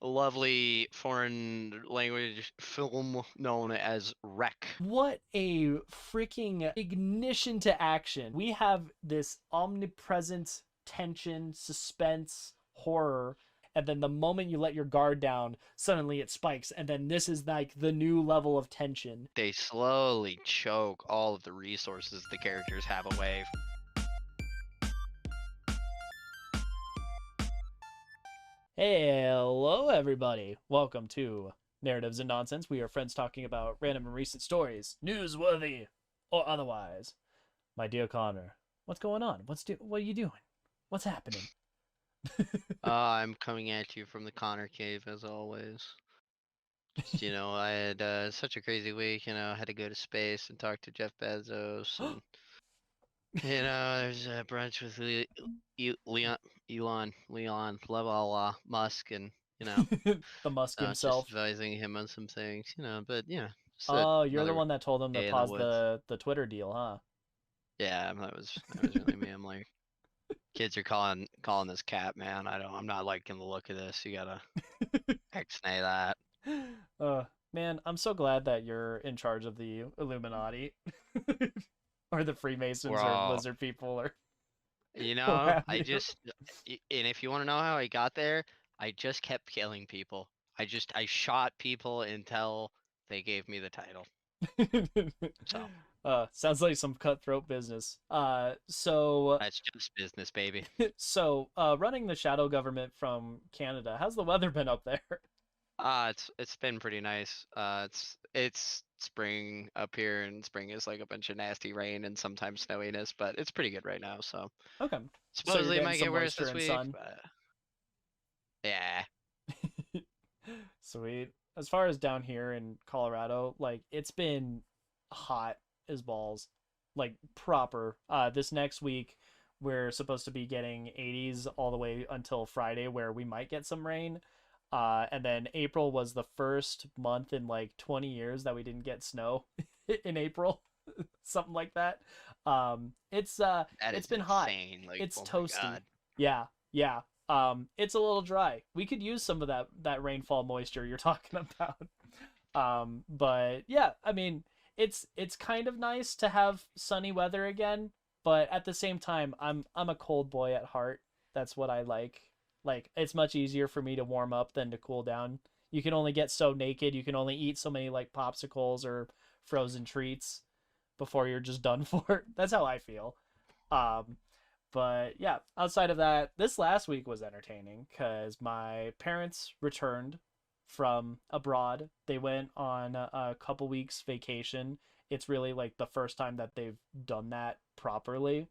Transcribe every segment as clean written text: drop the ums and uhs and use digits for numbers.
lovely foreign language film known as Wreck. What a freaking ignition to action. We have this omnipresent tension, suspense, horror, and then the moment you let your guard down, suddenly it spikes, and then this is like the new level of tension. They slowly choke all of the resources the characters have away. Hello, everybody. Welcome to Narratives and Nonsense. We are friends talking about random and recent stories, newsworthy or otherwise. My dear Connor, what's going on? What are you doing? What's happening? I'm coming at you from the Connor Cave as always. I had such a crazy week. I had to go to space and talk to Jeff Bezos, and there's a brunch with Leon, blah blah blah, Musk, and The Musk just himself. advising him on some things. But just Oh, you're the another one that told him to day in the pause woods. the Twitter deal, huh? Yeah, that was really me. I'm like, kids are calling this cat, man. I'm not liking the look of this. You gotta X-nay that. Man, I'm so glad that you're in charge of the Illuminati or the We're Freemasons or all, lizard people or what have I you. just, and if you want to know how I got there, I just kept killing people. I shot people until they gave me the title. So Sounds like some cutthroat business. So that's just business, baby. running the shadow government from Canada, how's the weather been up there? It's been pretty nice. It's spring up here, and spring is like a bunch of nasty rain and sometimes snowiness, but it's pretty good right now. So Okay, so you're supposedly it getting might some get worse moisture this and week, sun. but yeah. Sweet. As far as down here in Colorado, like it's been hot as balls, like proper. This next week we're supposed to be getting 80s all the way until Friday, where we might get some rain. And then April was the first month in like 20 years that we didn't get snow in April, something like that. That It's is been hot. insane. Like, It's oh my toasty. God. Yeah, yeah. It's a little dry. We could use some of that rainfall moisture you're talking about. But yeah, I mean, it's kind of nice to have sunny weather again, but at the same time, I'm a cold boy at heart. That's what I like. Like it's much easier for me to warm up than to cool down. You can only get so naked. You can only eat so many like popsicles or frozen treats before you're just done for. That's how I feel. Um, but yeah, outside of that, this last week was entertaining because my parents returned from abroad. They went on a couple weeks vacation. It's really like the first time that they've done that properly.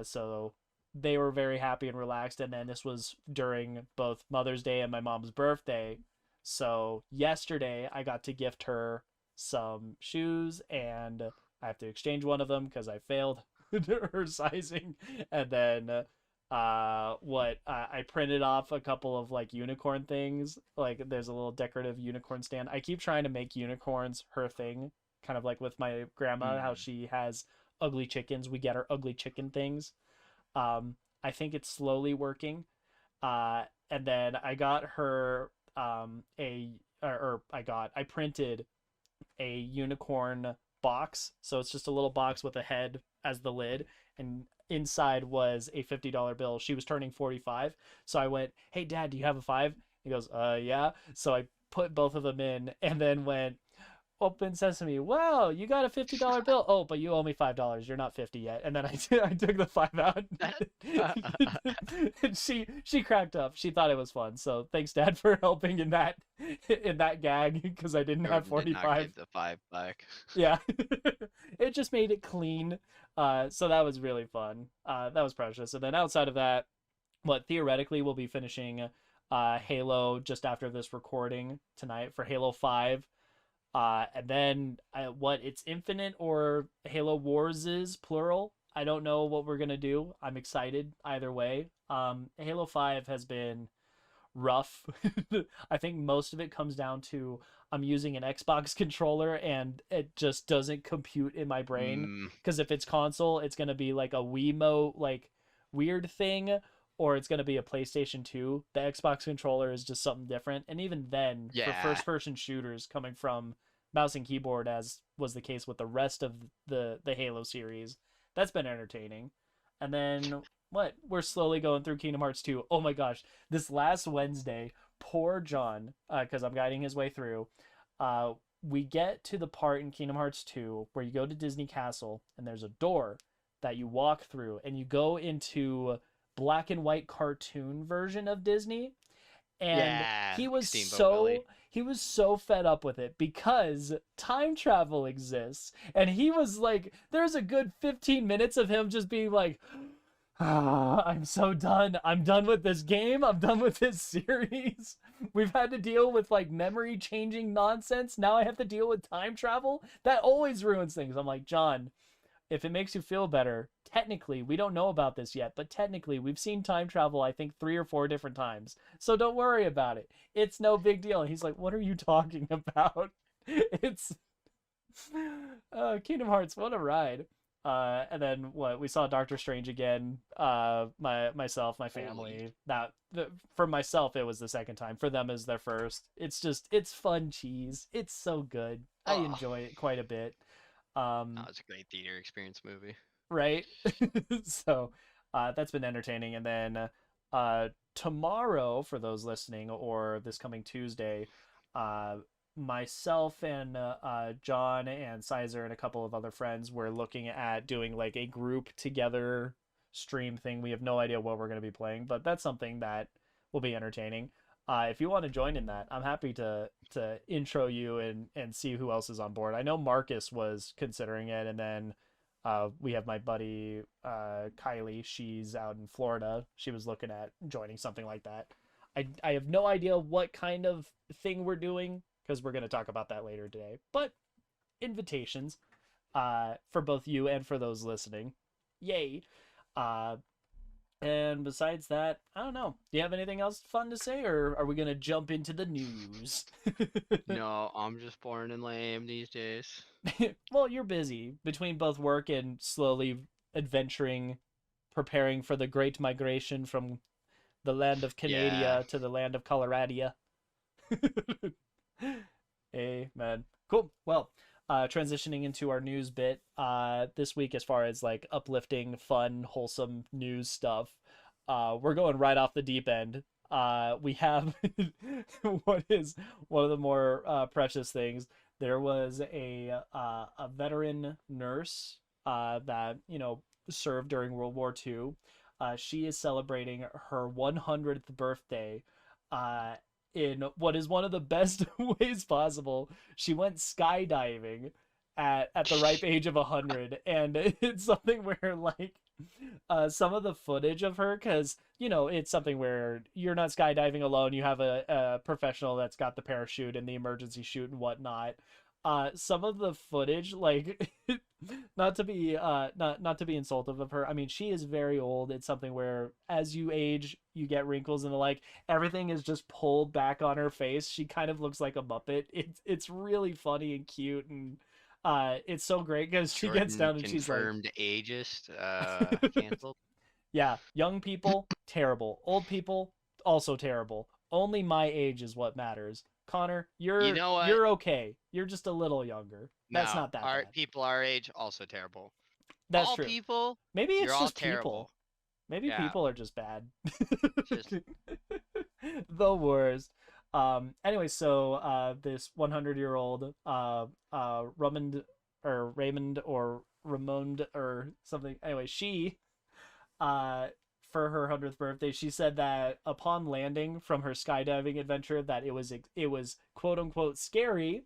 So they were very happy and relaxed. And then this was during both Mother's Day and my mom's birthday. So yesterday I got to gift her some shoes, and I have to exchange one of them because I failed her sizing. And then what I printed off a couple of like unicorn things. Like there's a little decorative unicorn stand. I keep trying to make unicorns her thing, kind of like with my grandma, how Hmm. she has ugly chickens. We get her ugly chicken things. I think it's slowly working. And then I got her I printed a unicorn box. So it's just a little box with a head as the lid, and inside was a $50 bill. She was turning 45, so I went, "Hey, Dad, do you have a five?" He goes, Yeah." So I put both of them in, and then went, "Open sesame! Wow, you got a $50 bill. Oh, but you owe me $5. You're not 50 yet." And then I took the five out. And she cracked up. She thought it was fun. So thanks, Dad, for helping in that gag because I didn't have Jordan did not 45. give the 5 back. Yeah. It just made it clean. So that was really fun. That was precious. And then outside of that, what theoretically we'll be finishing Halo just after this recording tonight for Halo 5. And then what it's Infinite or Halo Wars is plural. I don't know what we're gonna do. I'm excited either way. Halo 5 has been rough. I think most of it comes down to I'm using an Xbox controller and it just doesn't compute in my brain. Mm, Because if it's console, it's gonna be like a Wiimote like weird thing, or it's going to be a PlayStation 2. The Xbox controller is just something different. And even then, for Yeah. first person shooters coming from mouse and keyboard, as was the case with the rest of the Halo series, that's been entertaining. And then what? We're slowly going through Kingdom Hearts 2. Oh my gosh, this last Wednesday, poor John, because I'm guiding his way through. Uh, we get to the part in Kingdom Hearts 2 where you go to Disney Castle and there's a door that you walk through and you go into black and white cartoon version of Disney, and Yeah. he Like was Steamboat Willie. so he was so fed up with it because time travel exists, and he was like, there's a good 15 minutes of him just being like, I'm so done. I'm done with this game. I'm done with this series. We've had to deal with like memory changing nonsense. Now I have to deal with time travel. That always ruins things. I'm like, John, if it makes you feel better, technically, we don't know about this yet, but technically, we've seen time travel, I think, 3 or 4 different times. So don't worry about it. It's no big deal. And he's like, what are you talking about? It's Kingdom Hearts, what a ride. And then what we saw Doctor Strange again. My Holy. family. For myself, it was the second time. For them, is their first. It's fun cheese. It's so good. I Oh. enjoy it quite a bit. Oh, Um, it's a great theater experience movie. right? So that's been entertaining. And then tomorrow, for those listening, or this coming Tuesday, uh, myself and John and Sizer and a couple of other friends were looking at doing like a group together stream thing. We have no idea what we're going to be playing, but that's something that will be entertaining. If you want to join in that, I'm happy to intro you and see who else is on board. I know Marcus was considering it, and then we have my buddy Kylie. She's out in Florida. She was looking at joining something like that. I have no idea what kind of thing we're doing because we're going to talk about that later today. But invitations for both you and for those listening. Yay. Uh, and besides that, I don't know. Do you have anything else fun to say, or are we going to jump into the news? No, I'm just boring and lame these days. Well, you're busy between both work and slowly adventuring, preparing for the great migration from the land of Yeah. Canada to the land of Coloradia. Amen. Cool. Well, transitioning into our news bit, this week, as far as like uplifting, fun, wholesome news stuff, we're going right off the deep end. We have what is one of the more precious things. There was a veteran nurse that served during World War II. She is celebrating her 100th birthday uh, in what is one of the best ways possible. She went skydiving at the ripe age of 100, and it's something where like some of the footage of her, because it's something where you're not skydiving alone, you have a professional that's got the parachute and the emergency chute and whatnot. Some of the footage, like not to be insultive of her, I mean, she is very old. It's something where as you age you get wrinkles and the like, everything is just pulled back on her face. She kind of looks like a muppet. It's really funny and cute, and it's so great because she gets Jordan down and she's like, confirmed ageist. Canceled. yeah, young people terrible, old people also terrible, only my age is what matters. Connor, You you're know what? you're okay, you're just a little younger. That's No, not that our bad. people our age also terrible. That's All true. people, Maybe you're it's all just people. terrible. Maybe Yeah, people are just bad. just The worst. Anyway, so this 100-year-old Raymond or Ramond or something. Anyway, she uh for her 100th birthday, she said that upon landing from her skydiving adventure, that it was quote unquote scary,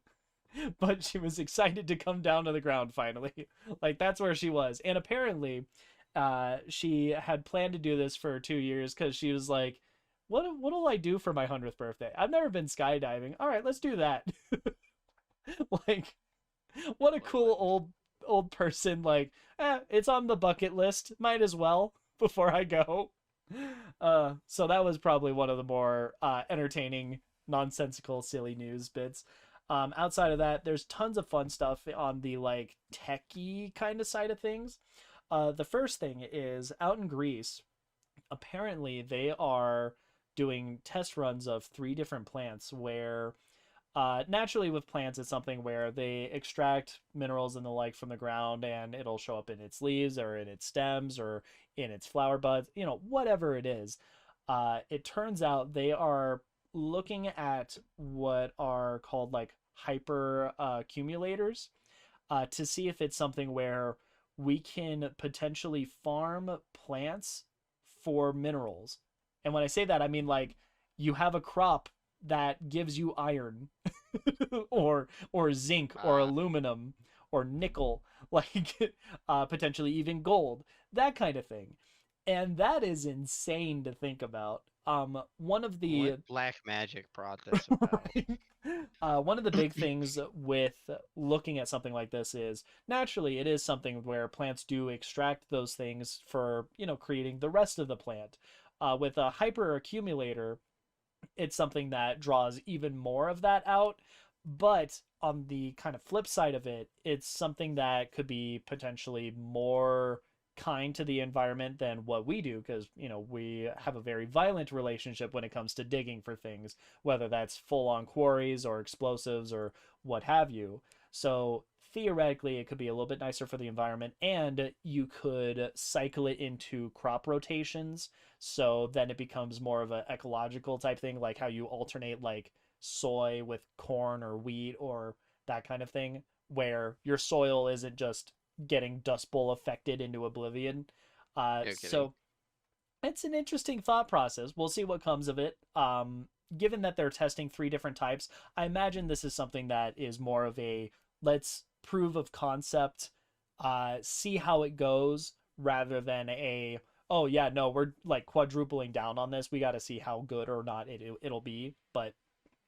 but she was excited to come down to the ground finally. Like that's where she was. And apparently, she had planned to do this for 2 years because she was like, what'll I do for my 100th birthday? I've never been skydiving. All right, let's do that. Like, what a what a cool legend. old person. Like, it's on the bucket list. Might as well before I go. So that was probably one of the more entertaining, nonsensical, silly news bits. Outside of that, there's tons of fun stuff on the like techie kind of side of things. The first thing is out in Greece. apparently they are doing test runs of three different plants where naturally with plants it's something where they extract minerals and the like from the ground and it'll show up in its leaves or in its stems or in its flower buds, whatever it is. It turns out they are looking at what are called like hyper accumulators to see if it's something where we can potentially farm plants for minerals. And when I say that, I mean like you have a crop that gives you iron or zinc or Uh, aluminum or nickel, like potentially even gold, that kind of thing. And that is insane to think about. One of what the black magic brought this about? right? One of the big things with looking at something like this is naturally it is something where plants do extract those things for creating the rest of the plant. With a hyper accumulator, it's something that draws even more of that out. But on the kind of flip side of it, it's something that could be potentially more kind to the environment than what we do because we have a very violent relationship when it comes to digging for things, whether that's full on quarries or explosives or what have you. So theoretically it could be a little bit nicer for the environment, and you could cycle it into crop rotations, so then it becomes more of an ecological type thing, like how you alternate like soy with corn or wheat or that kind of thing, where your soil isn't just getting Dust Bowl affected into oblivion. No kidding. So it's an interesting thought process. We'll see what comes of it. Given that they're testing three different types, I imagine this is something that is more of a let's prove of concept, see how it goes, rather than a oh yeah no we're like quadrupling down on this. We got to see how good or not it'll be. But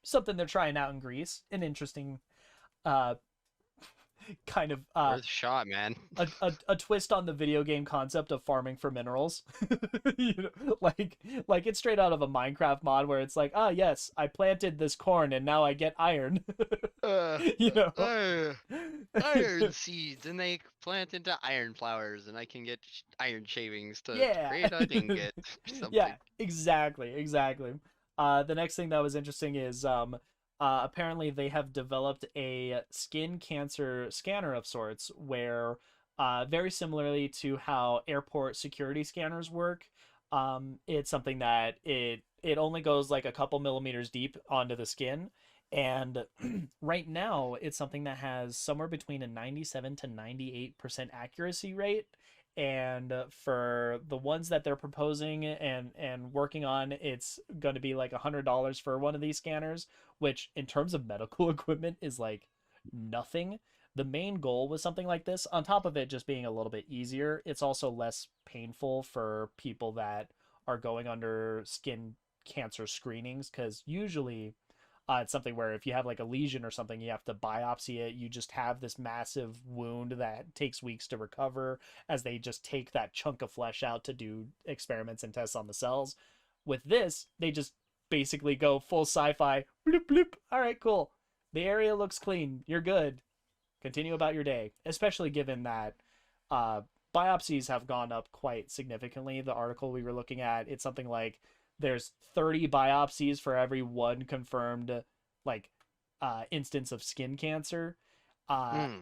something they're trying out in Greece, an interesting uh, kind of Worth a shot, man. a twist on the video game concept of farming for minerals. Like it's straight out of a Minecraft mod where it's like, ah yes, I planted this corn and now I get iron. Uh, you know. iron seeds, and they plant into iron flowers, and I can get iron shavings to Yeah. create a ingot or Yeah, something. exactly. The next thing that was interesting is apparently they have developed a skin cancer scanner of sorts where very similarly to how airport security scanners work, it's something that it only goes like a couple millimeters deep onto the skin. And right now, it's something that has somewhere between a 97 to 98% accuracy rate. And for the ones that they're proposing and working on, it's going to be like $100 for one of these scanners, which in terms of medical equipment is like nothing. The main goal with something like this, on top of it just being a little bit easier, it's also less painful for people that are going under skin cancer screenings, because usually it's something where if you have like a lesion or something, you have to biopsy it. You just have this massive wound that takes weeks to recover as they just take that chunk of flesh out to do experiments and tests on the cells. With this, they just basically go full sci-fi. Bloop, bloop. All right, cool. The area looks clean. You're good. Continue about your day. Especially given that uh, biopsies have gone up quite significantly. The article we were looking at, it's something like there's 30 biopsies for every one confirmed like instance of skin cancer. Uh, Hmm.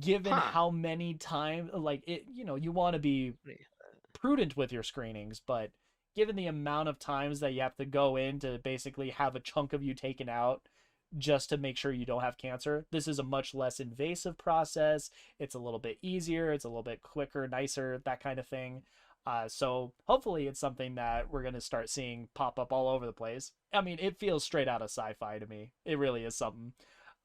Given Huh. how many times like it, you want to be prudent with your screenings, but given the amount of times that you have to go in to basically have a chunk of you taken out just to make sure you don't have cancer, this is a much less invasive process. It's a little bit easier, it's a little bit quicker, nicer, that kind of thing. So hopefully it's something that we're going to start seeing pop up all over the place. I mean, it feels straight out of sci-fi to me. It really is something.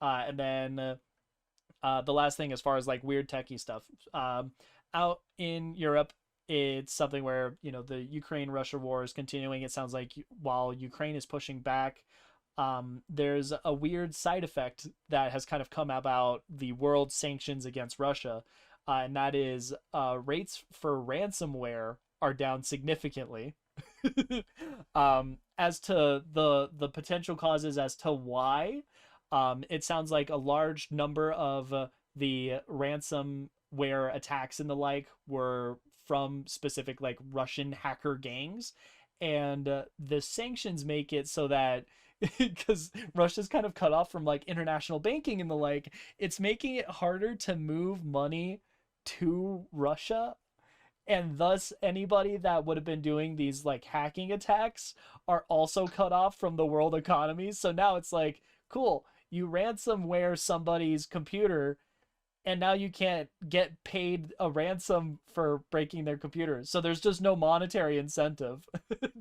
And then the last thing, as far as like weird techie stuff, out in Europe, it's something where the Ukraine-Russia war is continuing. It sounds like while Ukraine is pushing back, there's a weird side effect that has kind of come about the world sanctions against Russia, and that is rates for ransomware are down significantly. As to the potential causes as to why, it sounds like a large number of the ransomware attacks and the like were from specific like Russian hacker gangs, and the sanctions make it so that because Russia's kind of cut off from like international banking and the like, it's making it harder to move money to Russia, and thus anybody that would have been doing these like hacking attacks are also cut off from the world economy. So now it's like, cool, you ransomware somebody's computer and now you can't get paid a ransom for breaking their computer. So there's just no monetary incentive.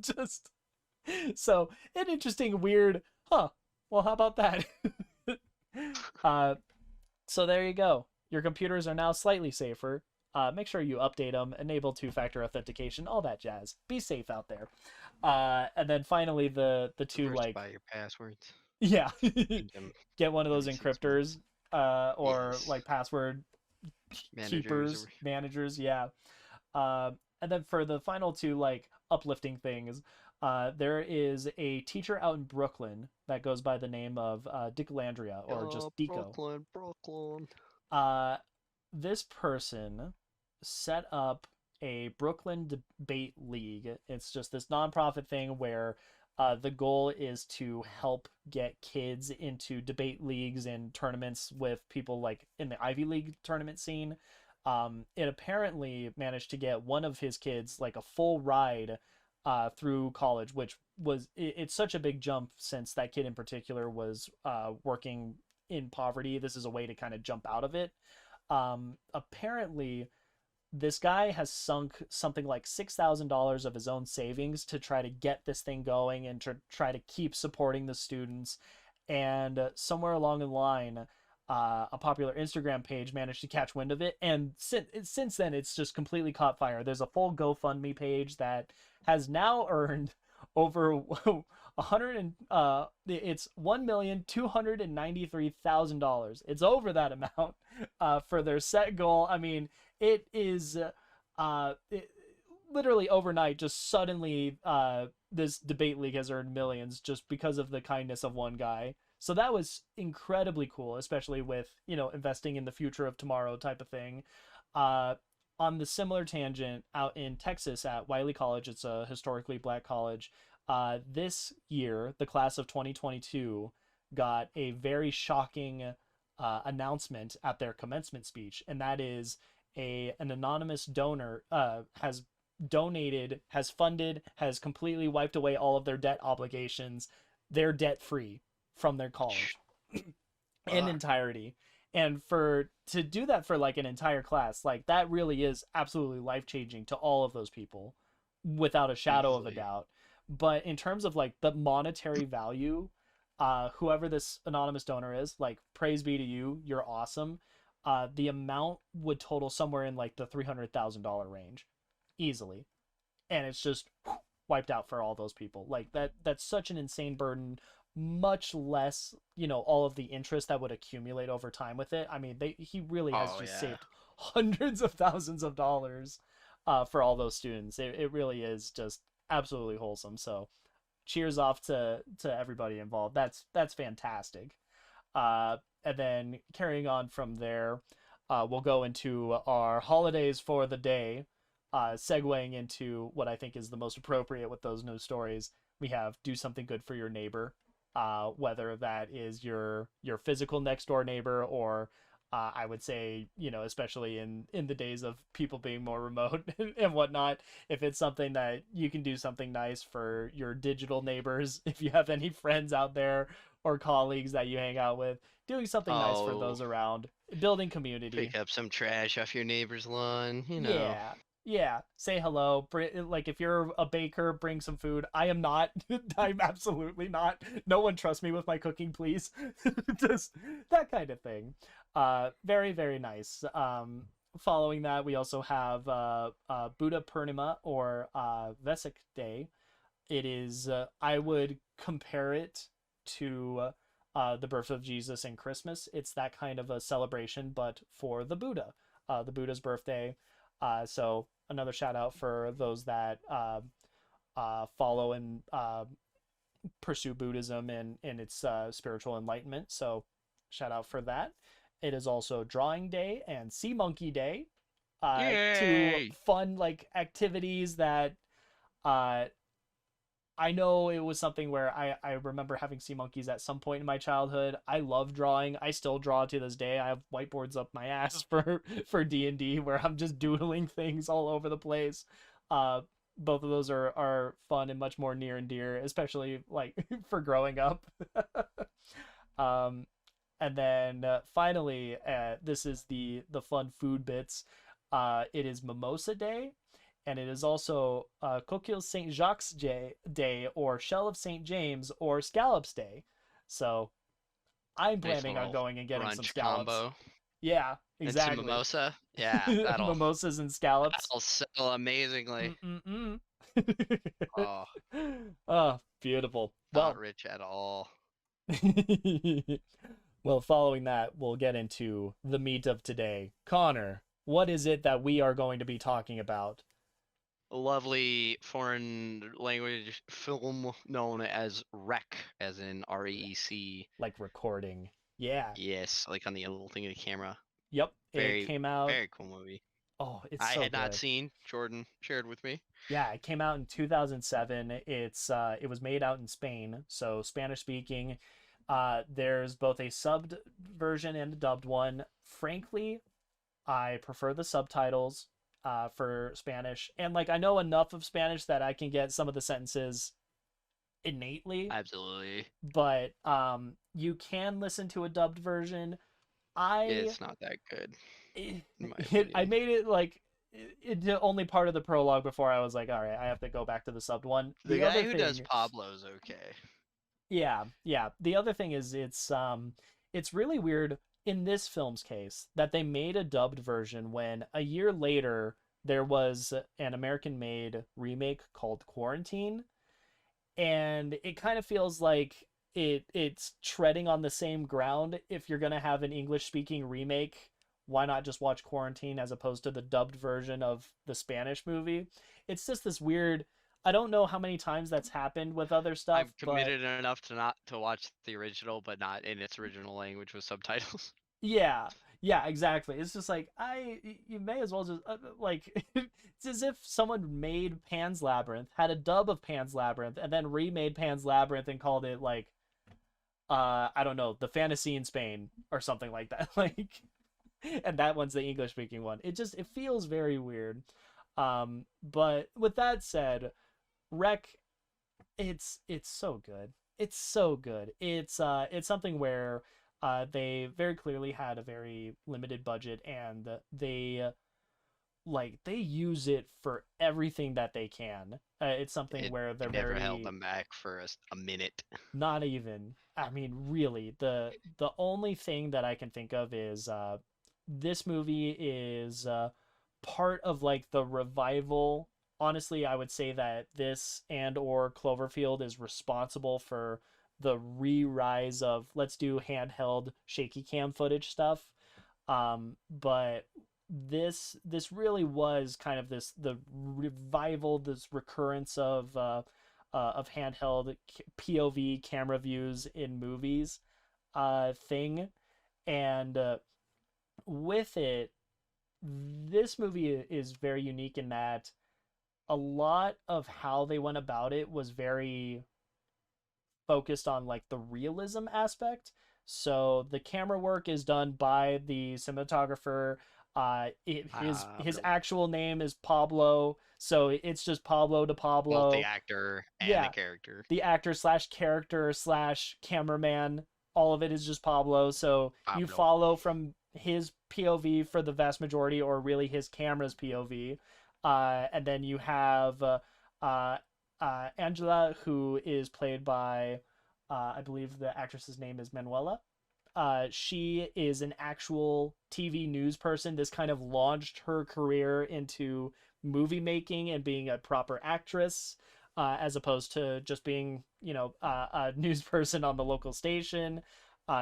Just so an interesting, weird, huh? Well, how about that? uh, so there you go. Your computers are now slightly safer. Make sure you update them, enable two-factor authentication, all that jazz. Be safe out there. And then finally, the two like Diversify your passwords. yeah, Keep them get one of those nice and small. encryptors, or Yes. like password Managers keepers, or managers. Yeah. And then for the final two like uplifting things, there is a teacher out in Brooklyn that goes by the name of Dicklandria or just Deco. Brooklyn, Brooklyn. Uh, this person set up a Brooklyn Debate League. It's just this nonprofit thing where the goal is to help get kids into debate leagues and tournaments with people like in the Ivy League tournament scene. It apparently managed to get one of his kids like a full ride through college, which it's such a big jump since that kid in particular was working in poverty. This is a way to kind of jump out of it. Apparently, this guy has sunk something like $6,000 of his own savings to try to get this thing going and to try to keep supporting the students. And somewhere along the line, a popular Instagram page managed to catch wind of it, and since then it's just completely caught fire. There's a full GoFundMe page that has now earned over 100 and it's $1,293,000. It's over that amount for their set goal. I mean, it is literally overnight, just suddenly this debate league has earned millions just because of the kindness of one guy. So that was incredibly cool, especially with, investing in the future of tomorrow type of thing. uh on the similar tangent, out in Texas at Wiley College, it's a historically black college. This year, the class of 2022 got a very shocking announcement at their commencement speech, and that is an anonymous donor has donated, has funded, has completely wiped away all of their debt obligations. They're debt free from their college in Fuck. entirety. And for to do that for like an entire class, like that really is absolutely life changing to all of those people without a shadow of a Easily. doubt. But in terms of like the monetary value, whoever this anonymous donor is, like praise be to you, you're awesome. The amount would total somewhere in like the $300,000 range easily, and it's just wiped out for all those people. Like that's such an insane burden, much less, all of the interest that would accumulate over time with it. I mean, he really has Oh just yeah. saved hundreds of thousands of dollars for all those students. It really is just absolutely wholesome. So cheers off to everybody involved. That's fantastic. And then carrying on from there, we'll go into our holidays for the day, segueing into what I think is the most appropriate with those news stories. We have do something good for your neighbor, whether that is your physical next door neighbor, or I would say, especially in the days of people being more remote and whatnot, if it's something that you can do something nice for your digital neighbors, if you have any friends out there or colleagues that you hang out with, doing something nice for Oh, those around, building community. pick up some trash off your neighbor's lawn. Yeah. Yeah, say hello. Like if you're a baker, bring some food. I am not. I'm absolutely not. No one trusts me with my cooking, please. Just that kind of thing. Very very nice. Following that, we also have Buddha Purnima, or Vesak Day. It is, I would compare it to the birth of Jesus and Christmas. It's that kind of a celebration, but for the Buddha, the Buddha's birthday. So another shout out for those that follow and pursue Buddhism and its spiritual enlightenment. So shout out for that. It is also Drawing Day and Sea Monkey Day. to Yay! fun like activities that uh, I know it was something where I remember having sea monkeys at some point in my childhood. I love drawing. I still draw to this day. I have whiteboards up my ass for D&D where I'm just doodling things all over the place. Uh, both of those are fun and much more near and dear, especially like for growing up. um, and then finally, this is the fun food bits. It is Mimosa Day, and it is also Coquille Saint Jacques Day, or Shell of Saint James, or Scallops Day. So I'm Nice planning on little going and getting some brunch scallops. combo. Yeah, And some exactly. mimosa. Yeah, Mimosas and scallops. that'll sell amazingly. Mm-mm-mm. Oh, Oh, beautiful. not Well, rich at all. well, following that, we'll get into the meat of today. Connor, what is it that we are going to be talking about? A lovely foreign language film known as REC, as in REC. Like recording. Yeah. Yes, like on the little thing of the camera. Yep. It Very, came out. very cool movie. Oh, it's I so had not good. seen. Jordan shared with me. Yeah, it came out in 2007. It was made out in Spain, so Spanish speaking. There's both a subbed version and a dubbed one. Frankly, I prefer the subtitles for Spanish. And like I know enough of Spanish that I can get some of the sentences innately, Absolutely. but you can listen to a dubbed version. I It's not that good, it, in my I opinion. made it like the only part of the prologue before I was like, all right, I have to go back to the subbed one. The The guy other who does thing, Pablo's okay. yeah, yeah. The other thing is it's really weird in this film's case that they made a dubbed version when a year later there was an American made remake called Quarantine, and it kind of feels like it's treading on the same ground. If you're gonna have an English speaking remake, why not just watch Quarantine as opposed to the dubbed version of the Spanish movie? It's just this weird. I don't know how many times that's happened with other I'm stuff, but committed enough to not to watch the original, but not in its original language with subtitles. yeah, yeah, exactly. It's just like you may as well just like it's as if someone made Pan's Labyrinth, had a dub of Pan's Labyrinth, and then remade Pan's Labyrinth and called it like I don't know, the fantasy in Spain or something like that. Like, and that one's the English speaking one. It feels very weird. But with that said, Rec, it's so good. It's so good. It's something where they very clearly had a very limited budget, and they use it for everything that they can. It's something It where they're it never held very them back for a minute. not even. I mean, really, the only thing that I can think of is this movie is part of like the revival. Honestly, I would say that this and or Cloverfield is responsible for the re-rise of let's do handheld shaky cam footage stuff. But this really was kind of the revival, this recurrence of handheld POV camera views in movies thing, and with it, this movie is very unique in that a lot of how they went about it was very focused on like the realism aspect. So the camera work is done by the cinematographer. His Really. actual name is Pablo, so it's just Pablo de Both the Pablo. actor and the Yeah, character. the actor slash character slash cameraman. All of it is just Pablo. So you Pablo. follow from his POV for the vast majority, or really his camera's POV. And then you have uh, Angela, who is played by, I believe the actress's name is Manuela. She is an actual TV news person. This kind of launched her career into movie making and being a proper actress, as opposed to just being, a news person on the local station.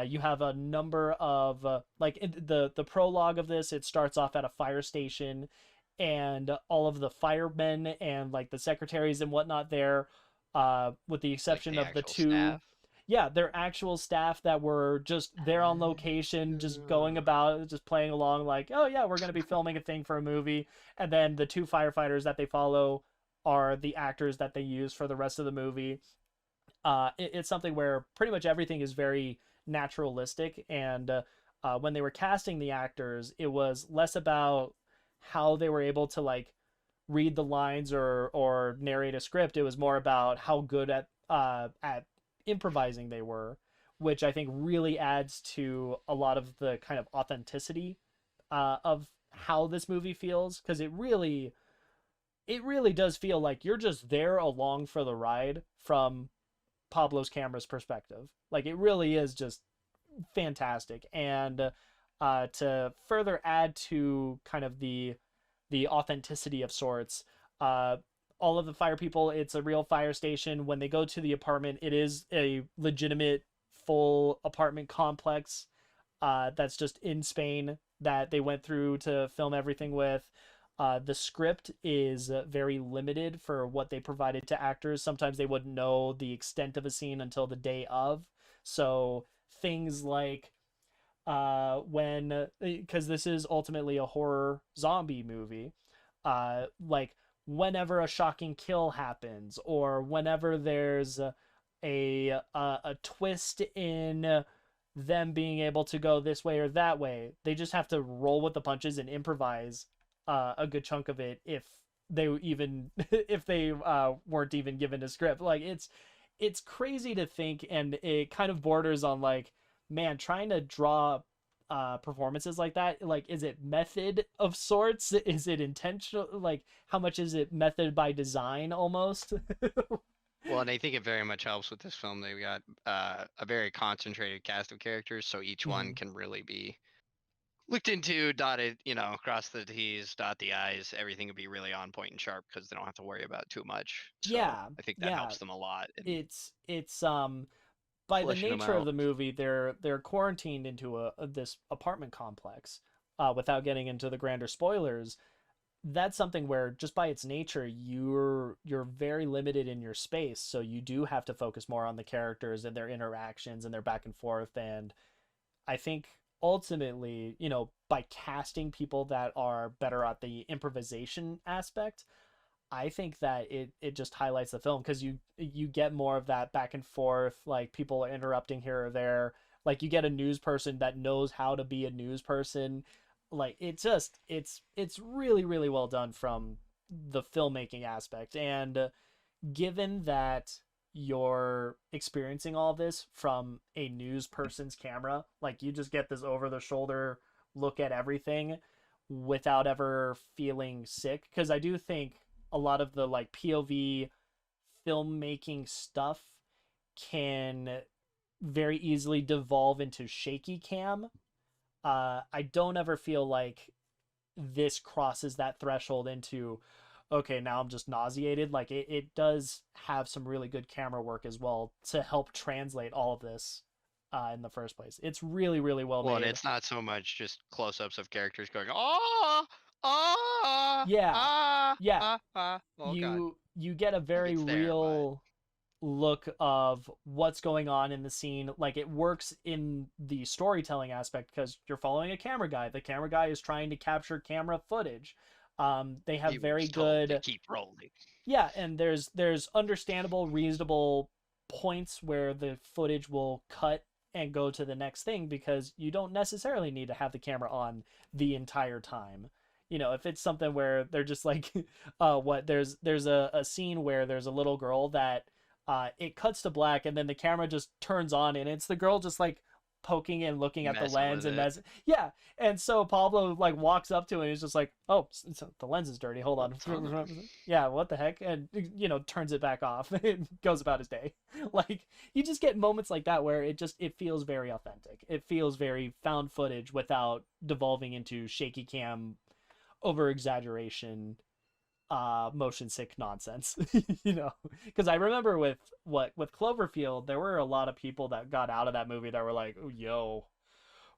You have a number of like in the prologue of this. It starts off at a fire station, and all of the firemen and like the secretaries and whatnot there, with the Like exception the of the actual two, staff. Yeah, they're actual staff that were just there on location, just going Uh, about, just playing along, like, oh yeah, we're going to be filming a thing for a movie. And then the two firefighters that they follow are the actors that they use for the rest of the movie. It's something where pretty much everything is very naturalistic. And when they were casting the actors, it was less about how they were able to like read the lines or narrate a script. It was more about how good at improvising they were, which I think really adds to a lot of the kind of authenticity of how this movie feels, because it really does feel like you're just there along for the ride from Pablo's camera's perspective. Like it really is just fantastic. And to further add to kind of the authenticity of sorts, uh, all of the fire people, it's a real fire station. When they go to the apartment, it is a legitimate full apartment complex that's just in Spain that they went through to film everything with. The script is very limited for what they provided to actors. Sometimes they wouldn't know the extent of a scene until the day of. So things like when, because this is ultimately a horror zombie movie, like whenever a shocking kill happens or whenever there's a twist in them being able to go this way or that way, they just have to roll with the punches and improvise a good chunk of it if they even if they weren't even given a script. Like it's crazy to think, and it kind of borders on like, man, trying to draw performances like that, like is it method of sorts, is it intentional, like how much is it method by design almost. well, and I think it very much helps with this film. They've got a very concentrated cast of characters, so each one Mhm. can really be looked into, dotted, cross the T's, dot the I's. Everything would be really on point and sharp because they don't have to worry about too much. So Yeah, I think that yeah, helps them a lot in it's by the fleshing them nature of out. the movie, they're quarantined into this apartment complex, without getting into the grander spoilers. That's something where just by its nature you're very limited in your space, so you do have to focus more on the characters and their interactions and their back and forth. And I think ultimately, by casting people that are better at the improvisation aspect, I think that it just highlights the film, because you get more of that back and forth, like people are interrupting here or there. Like you get a news person that knows how to be a news person. Like it's really really well done from the filmmaking aspect. And given that you're experiencing all this from a news person's camera, like you just get this over the shoulder look at everything without ever feeling sick. Because I do think a lot of the like POV filmmaking stuff can very easily devolve into shaky cam. I don't ever feel like this crosses that threshold into, okay, now I'm just nauseated. Like it does have some really good camera work as well to help translate all of this in the first place. It's really really well Well, and made. it's not so much just close-ups of characters going, ah, ah, Yeah, ah, yeah, ah, ah. Oh God, you get a like very it's there, but real look of what's going on in the scene. Like it works in the storytelling aspect because you're following a camera guy. The camera guy is trying to capture camera footage. They have he very was told to good, keep rolling. yeah, and there's understandable reasonable points where the footage will cut and go to the next thing, because you don't necessarily need to have the camera on the entire time. If it's something where they're just like what there's a scene where there's a little girl that it cuts to black and then the camera just turns on and it's the girl just like poking and looking at the Messing lens with and it. yeah. And so Pablo like walks up to it and he's just like, oh, the lens is dirty, hold on. What's on it? Yeah, what the heck? And turns it back off and goes about his day. Like you just get moments like that where it feels very authentic. It feels very found footage without devolving into shaky cam over exaggeration, motion sick nonsense. Because I remember with Cloverfield, there were a lot of people that got out of that movie that were like, oh, yo,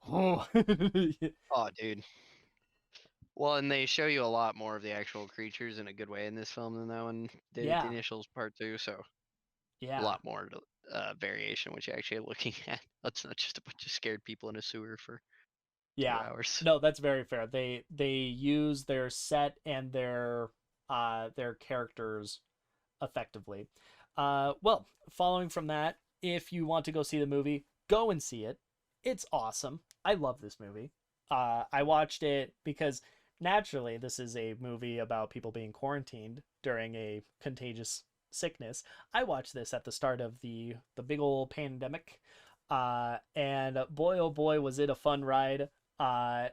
oh. Oh, dude. Well, and they show you a lot more of the actual creatures in a good way in this film than that one did at the Yeah, initials part two. So a yeah, lot more variation what you're actually looking at. That's not just a bunch of scared people in a sewer for two Yeah. hours. No, that's very fair. They use their set and their characters effectively. Well, following from that, if you want to go see the movie, go and see it. It's awesome. I love this movie. I watched it because naturally this is a movie about people being quarantined during a contagious sickness. I watched this at the start of the big old pandemic. And boy oh boy was it a fun ride. I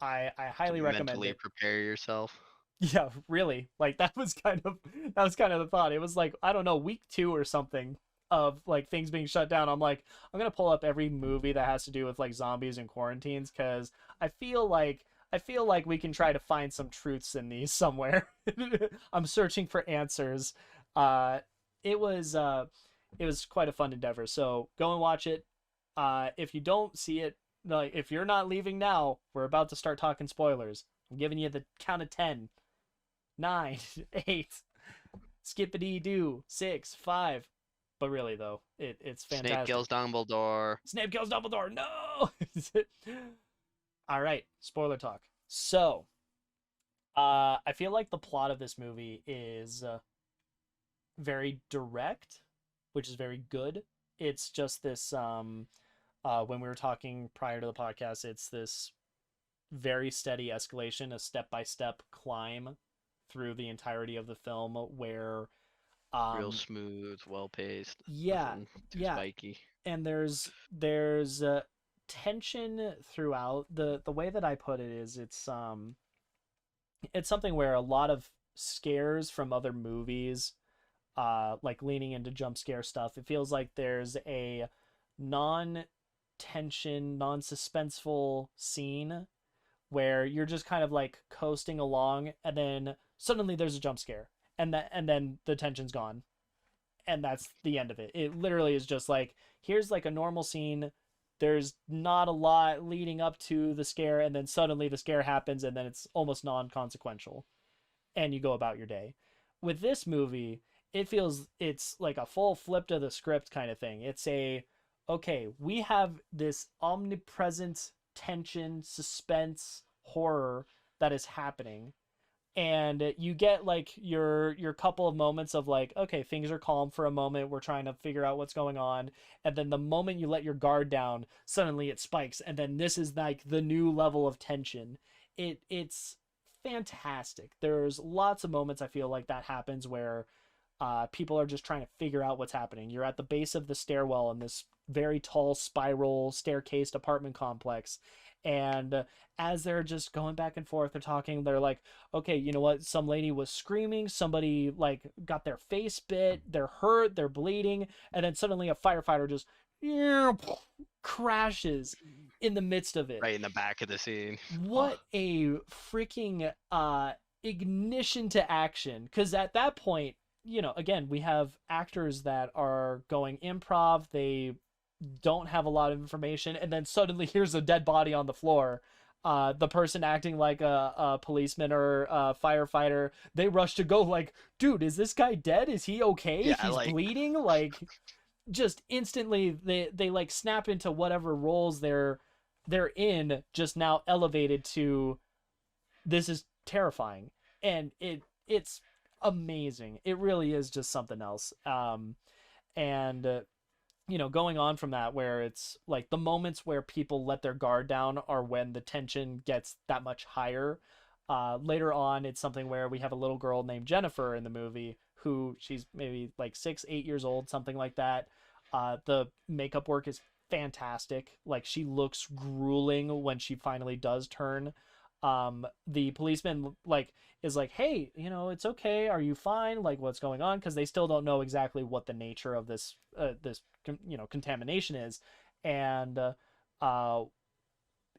To highly recommend mentally it. prepare yourself. Yeah, really. Like that was kind of the thought. It was like, I don't know, week 2 or something of like things being shut down. I'm like, I'm going to pull up every movie that has to do with like zombies and quarantines cuz I feel like we can try to find some truths in these somewhere. I'm searching for answers. Uh it was uh it was quite a fun endeavor. So, go and watch it. If you don't see it, like if you're not leaving now, we're about to start talking spoilers. I'm giving you the count of 10, 9, 8, skippity doo, 6, 5. But really though, it's Snape fantastic. kills Dumbledore. Snape kills Dumbledore. No. All right, spoiler talk. So, I feel like the plot of this movie is very direct, which is very good. It's just this when we were talking prior to the podcast, it's this very steady escalation, a step-by-step climb through the entirety of the film where Real um smooth, well paced. yeah, Nothing too yeah, spiky. and there's tension throughout. The way that I put it is it's something where a lot of scares from other movies like leaning into jump scare stuff, it feels like there's a non tension, non suspenseful scene where you're just kind of like coasting along and then suddenly there's a jump scare and then the tension's gone and that's the end of it. It literally is just like, here's like a normal scene. There's not a lot leading up to the scare and then suddenly the scare happens and then it's almost non-consequential and you go about your day. With this movie, it feels it's like a full flip to the script kind of thing. It's a, okay, we have this omnipresent tension, suspense, horror that is happening. And you get like your couple of moments of like, okay, things are calm for a moment, we're trying to figure out what's going on, and then the moment you let your guard down, suddenly it spikes, and then this is like the new level of tension. It's fantastic. There's lots of moments I feel like that happens where people are just trying to figure out what's happening. You're at the base of the stairwell in this very tall spiral staircased apartment complex. And as they're just going back and forth, they're talking, they're like, okay, you know what? Some lady was screaming, somebody like got their face bit, they're hurt, they're bleeding, and then suddenly a firefighter just crashes in the midst of it. Right in the back of the scene. Oh, What a freaking ignition to action, because at that point, you know, again, we have actors that are going improv, they don't have a lot of information, and then suddenly here's a dead body on the floor. The person acting like a policeman or a firefighter, they rush to go like, dude, is this guy dead? Is he okay? yeah, He's like bleeding. Like, just instantly they like snap into whatever roles they're in, just now elevated to, this is terrifying. And it's amazing. It really is just something else. And you know, going on from that, where it's like the moments where people let their guard down are when the tension gets that much higher. Later on, it's something where we have a little girl named Jennifer in the movie who, she's maybe like 6, 8 years old, something like that. The makeup work is fantastic. Like, she looks grueling when she finally does turn. The policeman like is like, hey, you know, it's okay, are you fine, like what's going on, because they still don't know exactly what the nature of this you know, contamination is. And uh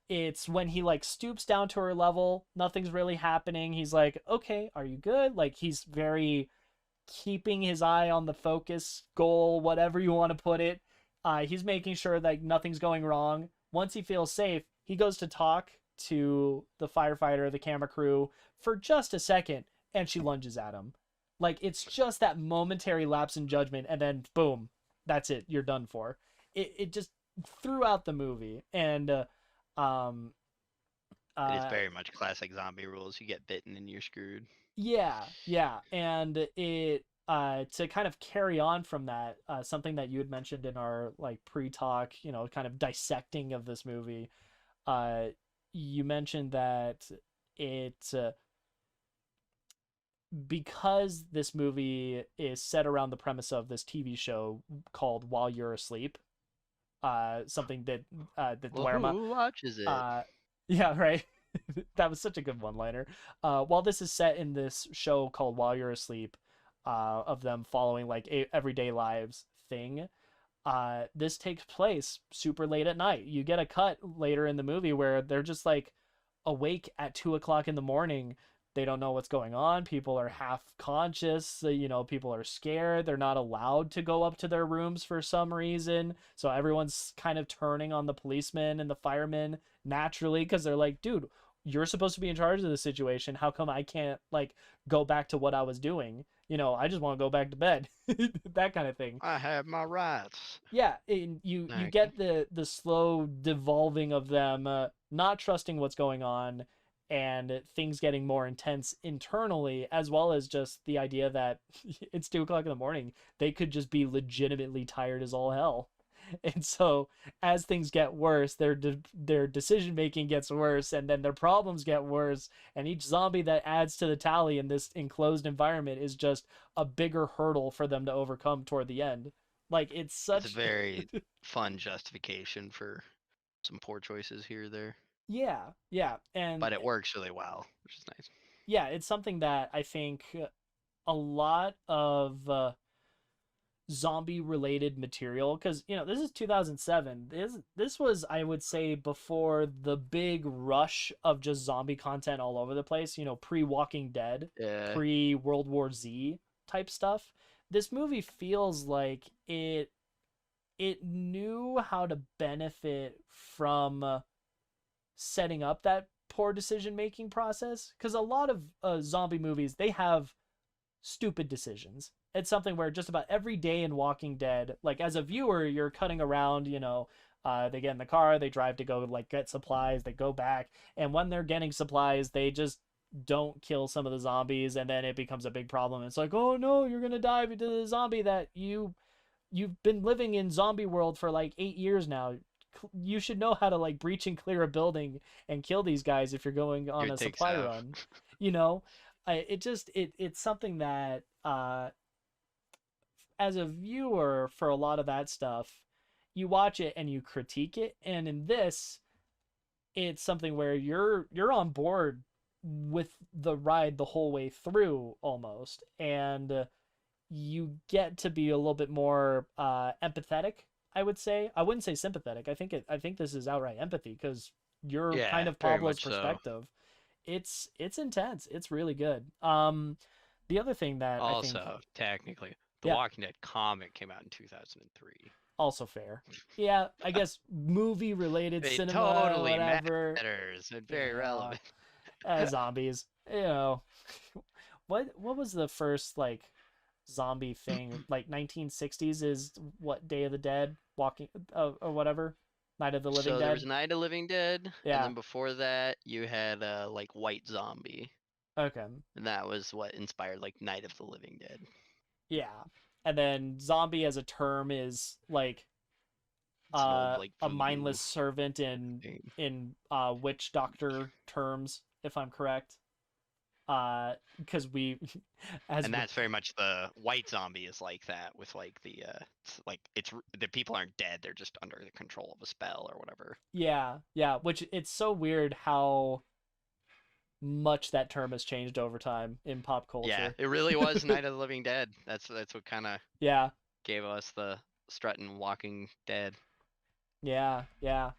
it's when he like stoops down to her level, nothing's really happening, he's like, okay, are you good, like he's very keeping his eye on the focus goal, whatever you want to put it. He's making sure that nothing's going wrong. Once he feels safe, he goes to talk to the firefighter, the camera crew, for just a second, and she lunges at him. Like, it's just that momentary lapse in judgment, and then boom, that's it, you're done for. It just throughout the movie. And um It is uh very much classic zombie rules. You get bitten and you're screwed. yeah, yeah. And it to kind of carry on from that, something that you had mentioned in our like pre-talk, kind of dissecting of this movie, uh you mentioned that it because this movie is set around the premise of this TV show called While You're Asleep, something that Well, where I'm who watches it? uh yeah, right. That was such a good one liner. While this is set in this show called While You're Asleep, of them following like everyday lives thing, this takes place super late at night. You get a cut later in the movie where they're just like awake at 2 o'clock in the morning. They don't know what's going on. People are half conscious. People are scared. They're not allowed to go up to their rooms for some reason. So everyone's kind of turning on the policemen and the firemen naturally because they're like, dude, you're supposed to be in charge of the situation. How come I can't like go back to what I was doing? I just want to go back to bed. That kind of thing. I have my rights. Yeah, and you Okay. get the slow devolving of them not trusting what's going on, and things getting more intense internally, as well as just the idea that it's 2 o'clock in the morning. They could just be legitimately tired as all hell. And so as things get worse, their decision making gets worse, and then their problems get worse, and each zombie that adds to the tally in this enclosed environment is just a bigger hurdle for them to overcome toward the end. Like it's It's a such very fun justification for some poor choices here or there, yeah, yeah. And but it works really well, which is nice. yeah, it's something that I think a lot of zombie related material, because this is 2007. This was, I would say, before the big rush of just zombie content all over the place, pre Walking Dead, Yeah, pre World War Z type stuff. This movie feels like it knew how to benefit from setting up that poor decision making process, because a lot of zombie movies, they have stupid decisions. It's something where just about every day in Walking Dead, like as a viewer, you're cutting around, they get in the car, they drive to go like get supplies, they go back, and when they're getting supplies, they just don't kill some of the zombies, and then it becomes a big problem. It's like, oh no, you're gonna dive into the zombie that you've been living in zombie world for like 8 years now. You should know how to like breach and clear a building and kill these guys if you're going you on a would think supply so. run. You know, it just it's something that as a viewer for a lot of that stuff, you watch it and you critique it, and in this, it's something where you're on board with the ride the whole way through almost, and you get to be a little bit more empathetic. I would say, I wouldn't say sympathetic. I think this is outright empathy, because you're kind Yeah, of very Pablo's much so. perspective. It's intense. It's really good. The other thing that I think, Also, technically, the yeah, Walking Dead comic came out in 2003. also fair. Yeah, I guess movie related It cinema, totally whatever. matters and very Yeah, relevant. zombies. You know, what was the first like zombie thing? Like 1960s is what, Day of the Dead, Walking, or whatever, Night of the Living So there was Dead. Night of Living Dead, and Yeah. then before that you had like White Zombie, Okay. and that was what inspired like Night of the Living Dead. Yeah. And then zombie as a term is like It's an old like a voodoo mindless servant in thing, witch doctor terms, if I'm correct. Because we as and that's very much the White Zombie is like that with like the people aren't dead; they're just under the control of a spell or whatever. yeah, yeah, which it's so weird how much that term has changed over time in pop Yeah, culture. it really was Night of the Living Dead. That's what kind of Yeah, gave us the strutting Walking Dead. yeah, yeah.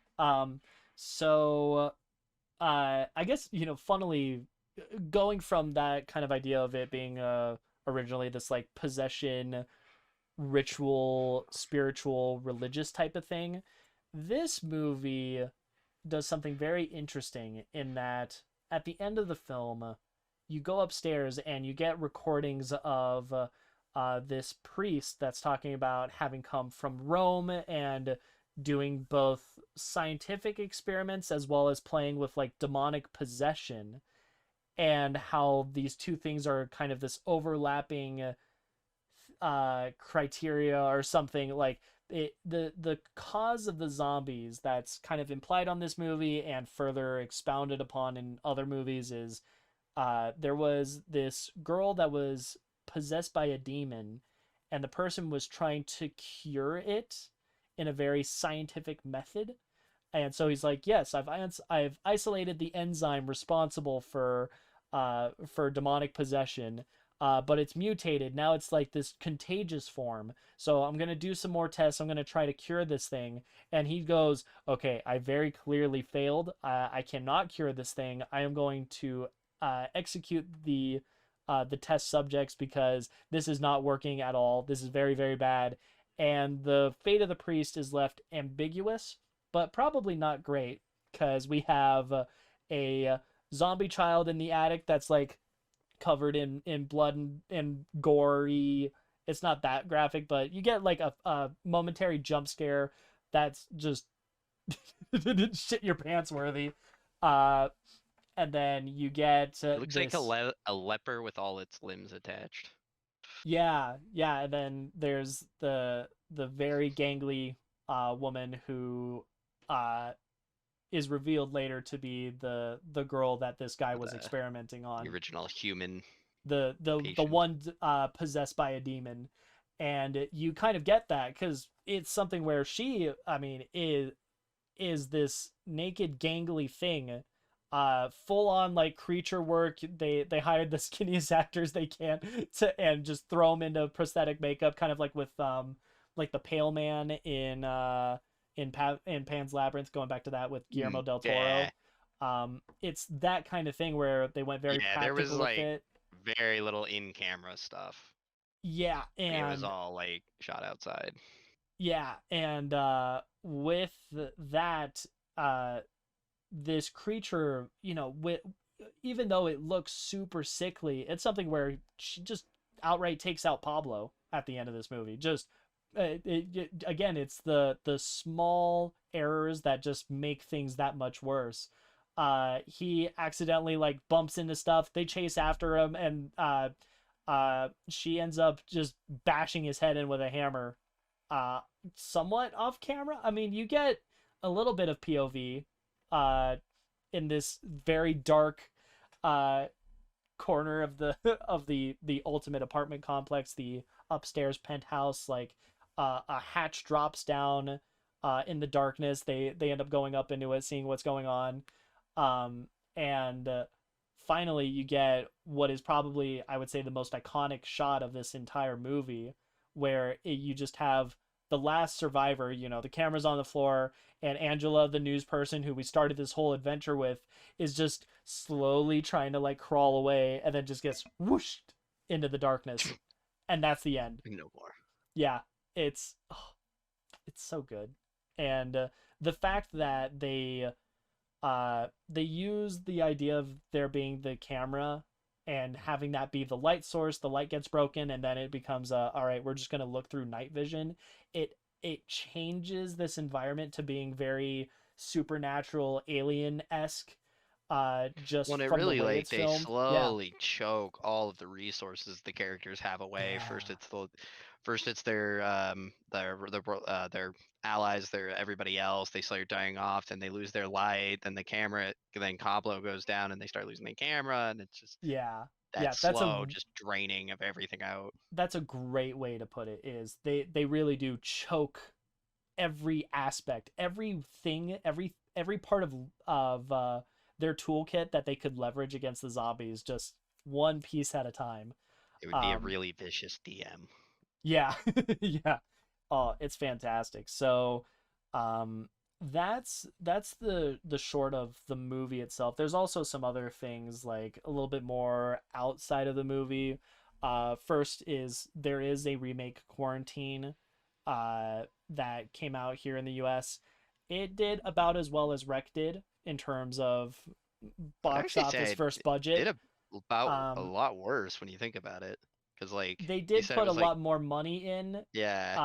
So I guess, funnily, going from that kind of idea of it being originally this like possession, ritual, spiritual, religious type of thing, this movie does something very interesting in that at the end of the film, you go upstairs and you get recordings of this priest that's talking about having come from Rome and doing both scientific experiments as well as playing with like demonic possession, and how these two things are kind of this overlapping criteria or something like the cause of the zombies that's kind of implied on this movie and further expounded upon in other movies is there was this girl that was possessed by a demon, and the person was trying to cure it in a very scientific method. And so he's like, yes, I've isolated the enzyme responsible for demonic possession, but it's mutated now. It's like this contagious form. So I'm gonna do some more tests. I'm gonna try to cure this thing. And he goes, okay, I very clearly failed. I cannot cure this thing. I am going to execute the test subjects because this is not working at all. This is very, very bad. And the fate of the priest is left ambiguous, but probably not great because we have a zombie child in the attic that's like covered in blood and gory. It's not that graphic, but you get like a momentary jump scare that's just shit your pants worthy. Uh, and then you get It looks like this. a leper with all its limbs attached. Yeah, yeah, and then there's the very gangly woman who uh is revealed later to be the girl that this guy was The experimenting the on. original human The patient. one possessed by a demon. And you kind of get that because it's something where she, I mean, is this naked gangly thing, full on like creature work. They hired the skinniest actors they can to and just throw them into prosthetic makeup, kind of like the Pale Man in Pan's Labyrinth, going back to that with Guillermo del Yeah. Toro. It's that kind of thing where they went very Yeah, there was practical with like it. very little in-camera stuff. Yeah, Like it was and all like shot outside. with that, uh this creature, even though it looks super sickly, it's something where she just outright takes out Pablo at the end of this movie. Just again, it's the small errors that just make things that much worse. He accidentally like bumps into stuff. They chase after him, and she ends up just bashing his head in with a hammer. Uh, Somewhat off camera. I mean, you get a little bit of POV uh in this very dark uh corner of the of the ultimate apartment complex, the upstairs penthouse. Like a hatch drops down in the darkness. They end up going up into it, seeing what's going on. And finally you get what is probably, I would say, the most iconic shot of this entire movie, where you just have the last survivor. The camera's on the floor, and Angela, the news person who we started this whole adventure with, is just slowly trying to like crawl away, and then just gets whooshed into the darkness, and that's the end. No more. Yeah, it's so good. And the fact that they use the idea of there being the camera and having that be the light source. The light gets broken, and then it becomes all right, we're just going to look through night vision. It changes this environment to being very supernatural, alien-esque, just When it from the really way like it's they filmed. Yeah, slowly choke all of the resources the characters have away. yeah, First it's their allies, their everybody else. They start dying off, then they lose their light, then the camera, then Coblo goes down, and they start losing the camera, and it's just yeah, that yeah. That's a slow, just draining of everything out. that's a great way to put it. Is they really do choke every aspect, everything, every part of their toolkit that they could leverage against the zombies, just one piece at a time. It would be a Um, really vicious DM. yeah, yeah. Oh, it's fantastic. So, um, that's the short of the movie itself. There's also some other things like a little bit more outside of the movie. First is there is a remake, Quarantine, that came out here in the U.S. It did about as well as Rec did in terms of I'd box actually office say first it did budget. about a Um, lot worse when you think about it. Because like they you did said, it put a was like lot more money in. yeah,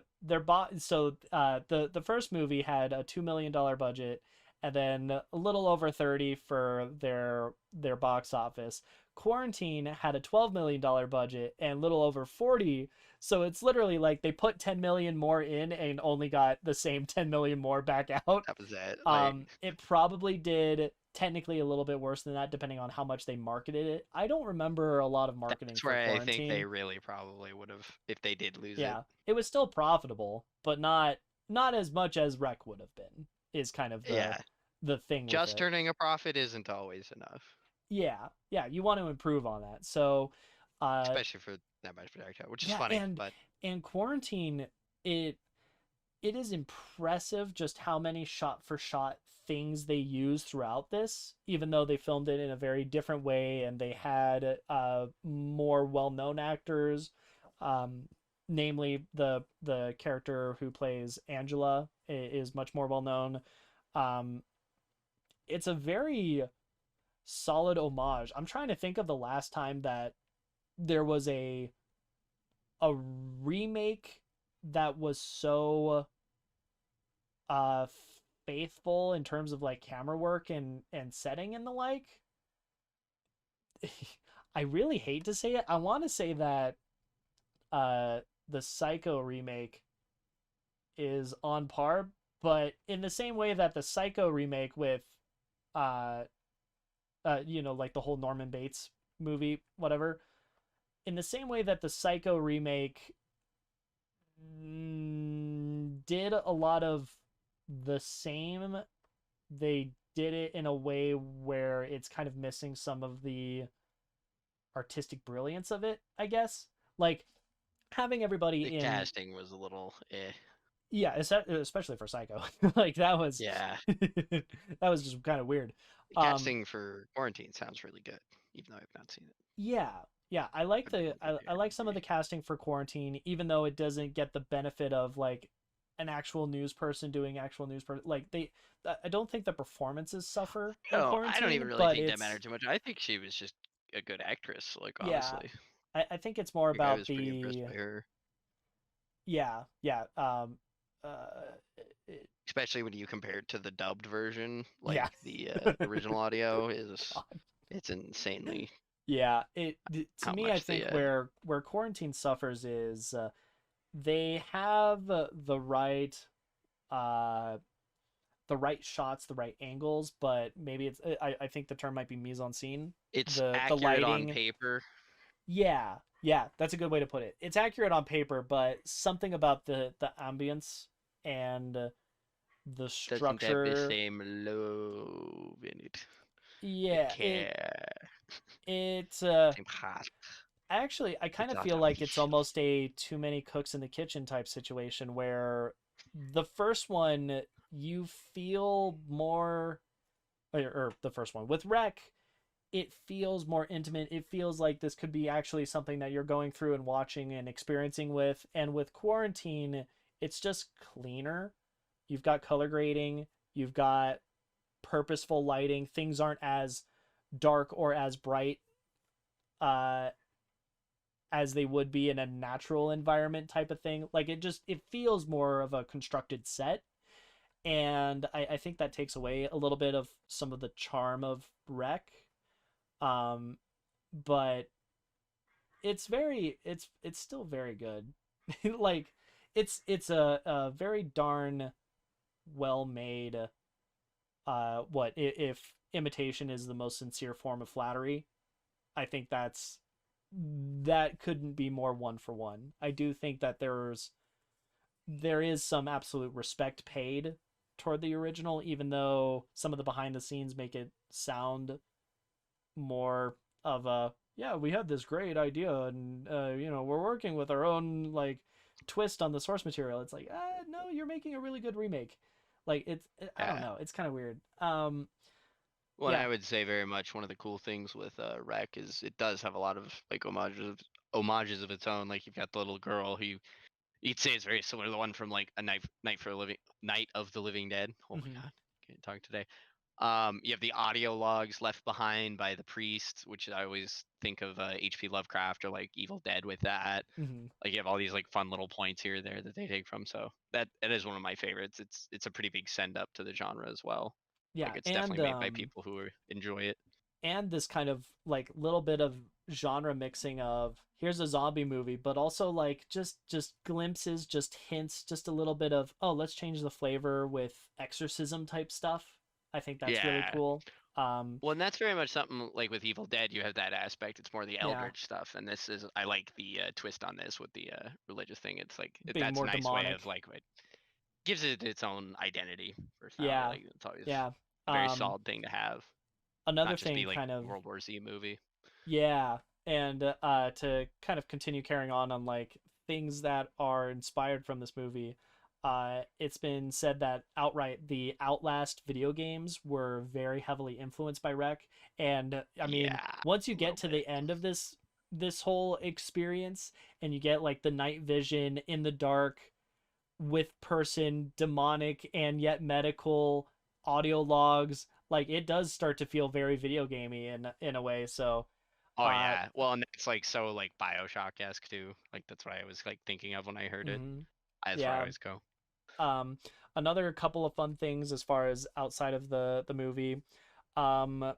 The first movie had a $2 million budget, and then a little over 30 for their box office. Quarantine had a $12 million budget and little over 40. So it's literally like they put 10 million more in and only got the same 10 million more back out. that was it. Like It probably did technically a little bit worse than that, depending on how much they marketed it. I don't remember a lot of marketing that's for where I think they Quarantine. really probably would have if they did lose it. Yeah, it was still profitable, but not as much as Rec would have been. Is kind of Yeah, the thing with just it. turning a profit isn't always enough, Yeah, yeah, you want to improve on that. So, uh, especially for that much projectile, which is yeah, funny. But and Quarantine, it it is impressive just how many shot for shot things they use throughout this, even though they filmed it in a very different way and they had more well known actors. Um, Namely, the character who plays Angela is much more well known. Um, it's a very solid homage. I'm trying to think of the last time that there was a remake that was so uh faithful in terms of like camera work and setting and the like. I really hate to say it. I want to say that uh the Psycho remake is on par, but in the same way that the Psycho remake with uh like the whole Norman Bates movie, whatever, in the same way that the Psycho remake did a lot of the same, they did it in a way where it's kind of missing some of the artistic brilliance of it, I guess. Like having everybody the in, casting was a little eh. yeah, especially for Psycho. Like that was Yeah, that was just kind of weird. the Um casting for Quarantine sounds really good, even though I've not seen it. yeah, yeah, I like I've been looking I at like some of IMDb. the casting for Quarantine, even though it doesn't get the benefit of like an actual news person doing actual news person. Like I don't think the performances suffer in No, I don't Quarantine, even really but think that it's mattered too much. I think she was just a good actress. Like yeah, honestly, I think it's more like I about was pretty impressed the by her, yeah uh it, especially when you compare it to the dubbed version. yeah. Like the original audio is God. it's insanely Yeah, to how me, I much they think where Quarantine suffers is they have uh the right shots, the right angles, but maybe it's I think the term might be mise en scene. it's The accurate on lighting, paper. yeah, yeah, that's a good way to put it. It's accurate on paper, but something about the ambience and the Doesn't have the structure, same love in it. The yeah, care, it same heart. I kind It's of not feel a like it's mission. almost a too many cooks in the kitchen type situation where the first one you feel more or the first one with Rec, it feels more intimate. It feels like this could be actually something that you're going through and watching and experiencing with. And with Quarantine, it's just cleaner. You've got color grading, you've got purposeful lighting. Things aren't as dark or as bright uh as they would be in a natural environment type of thing. Like it feels more of a constructed set. And I think that takes away a little bit of some of the charm of Rec. Um, but it's still very good. Like it's a very darn well made what if imitation is the most sincere form of flattery. I think that couldn't be more one for one. I do think that there is some absolute respect paid toward the original, even though some of the behind the scenes make it sound more of a yeah, we had this great idea and we're working with our own like twist on the source material. It's like no, you're making a really good remake. Like I don't Yeah. know, it's kind of weird. Well, Yeah. I would say very much one of the cool things with Rec is it does have a lot of like homages of its own. Like you've got the little girl who you'd say is very similar to the one from like a Night of the Living Dead. Oh my Hmm. god, can't talk today. You have the audio logs left behind by the priests, which I always think of H.P. Lovecraft or like Evil Dead with that. Hmm. Like you have all these like fun little points here or there that they take from. So that it is one of my favorites. It's a pretty big send up to the genre as well. Like Yeah, it's definitely made by people who enjoy it. and this kind of like little bit of genre mixing of here's a zombie movie, but also like just glimpses, just hints, just a little bit of, oh, let's change the flavor with exorcism type stuff. I think that's really Yeah. cool. um Well, and that's very much something like with Evil Dead. You have that aspect. It's more the yeah, Eldritch stuff, and this is I like the twist on this with the religious thing. It's like being that's a more nice way of demonic. like it gives it its own identity personality. Yeah, Like it's always yeah. a very um solid thing to have, Another not just thing be like kind of, World War Z movie. yeah, and to kind of continue carrying on like things that are inspired from this movie, it's been said that outright the Outlast video games were very heavily influenced by Rec. And I mean, Yeah, once you a get little to bit. the end of this whole experience and you get like the night vision in the dark with person demonic and yet medical audio logs, like it does start to feel very video gamey in a way. So Oh uh yeah. Well, and that's like so like BioShock-esque too. Like that's what I was like thinking of when I heard it. mhm. That's where I Yeah. always go. um Another couple of fun things as far as outside of the movie, um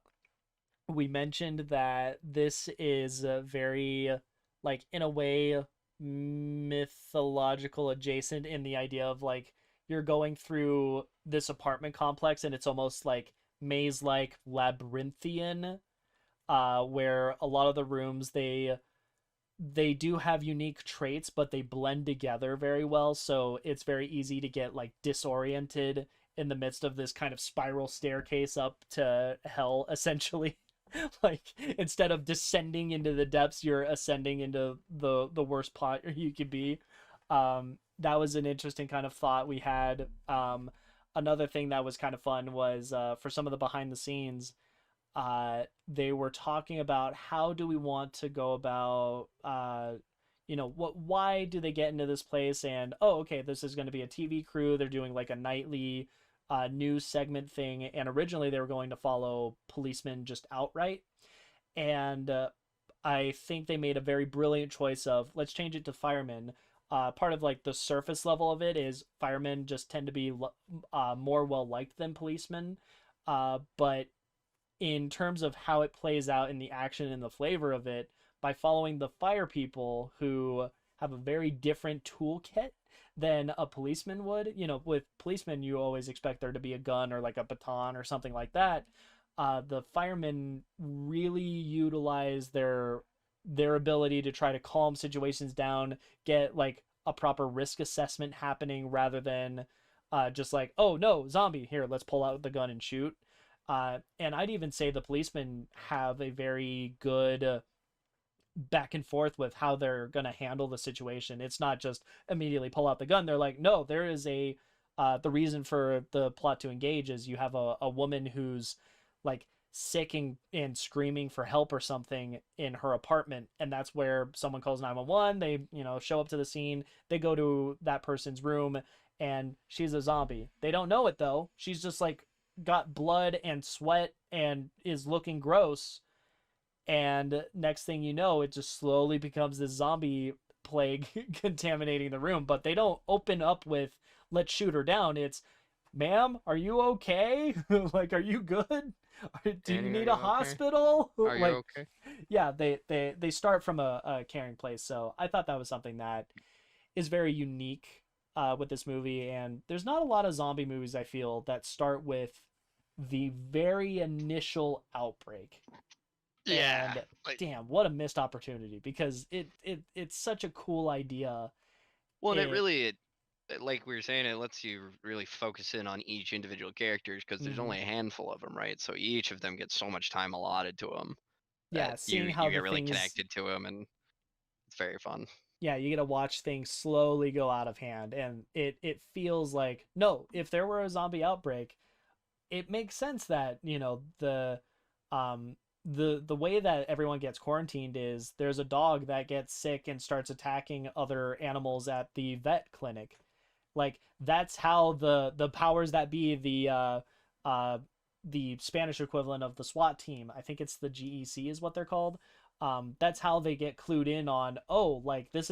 we mentioned that this is very, like, in a way, mythological adjacent, in the idea of like you're going through this apartment complex and it's almost like maze like labyrinthian, where a lot of the rooms, they do have unique traits, but they blend together very well. So it's very easy to get like disoriented in the midst of this kind of spiral staircase up to hell, essentially. Like, instead of descending into the depths, you're ascending into the worst pot you could be. That was an interesting kind of thought we had. Another thing that was kind of fun was, for some of the behind the scenes, they were talking about how do we want to go about, why do they get into this place, and oh, okay, this is going to be a TV crew, they're doing like a nightly news segment thing, and originally they were going to follow policemen just outright. And I think they made a very brilliant choice of, let's change it to firemen. Part of like the surface level of it is firemen just tend to be more well liked than policemen, but in terms of how it plays out in the action and the flavor of it, by following the fire people who have a very different toolkit than a policeman would. With policemen, you always expect there to be a gun or like a baton or something like that. The firemen really utilize their ability to try to calm situations down, get like a proper risk assessment happening, rather than just like, oh no, zombie, here, let's pull out the gun and shoot. And I'd even say the policemen have a very good back and forth with how they're going to handle the situation. It's not just immediately pull out the gun. They're like, no, there is the reason for the plot to engage is you have a woman who's like sick and screaming for help or something in her apartment. And that's where someone calls 911. They, show up to the scene. They go to that person's room and she's a zombie. They don't know it though. She's just like got blood and sweat and is looking gross. And next thing you know, it just slowly becomes this zombie plague contaminating the room. But they don't open up with, let's shoot her down. It's, ma'am, are you okay? Like, are you good? Do you Danny, are need you a okay? hospital? Are you Like, okay? yeah, they start from a caring place. So I thought that was something that is very unique with this movie. And there's not a lot of zombie movies, I feel, that start with the very initial outbreak. Yeah. And Like damn, what a missed opportunity, because it's such a cool idea. well, and it It really like we were saying, it lets you really focus in on each individual characters because there's mhm. only a handful of them, right? So each of them gets so much time allotted to them that Yeah, you seeing how you the get really things, connected to them, and it's very fun. yeah, you get to watch things slowly go out of hand, and it feels like, no, if there were a zombie outbreak, it makes sense that, um the way that everyone gets quarantined is there's a dog that gets sick and starts attacking other animals at the vet clinic. Like, that's how the powers that be, the the Spanish equivalent of the SWAT team. I think it's the GEC is what they're called. That's how they get clued in on, oh, like this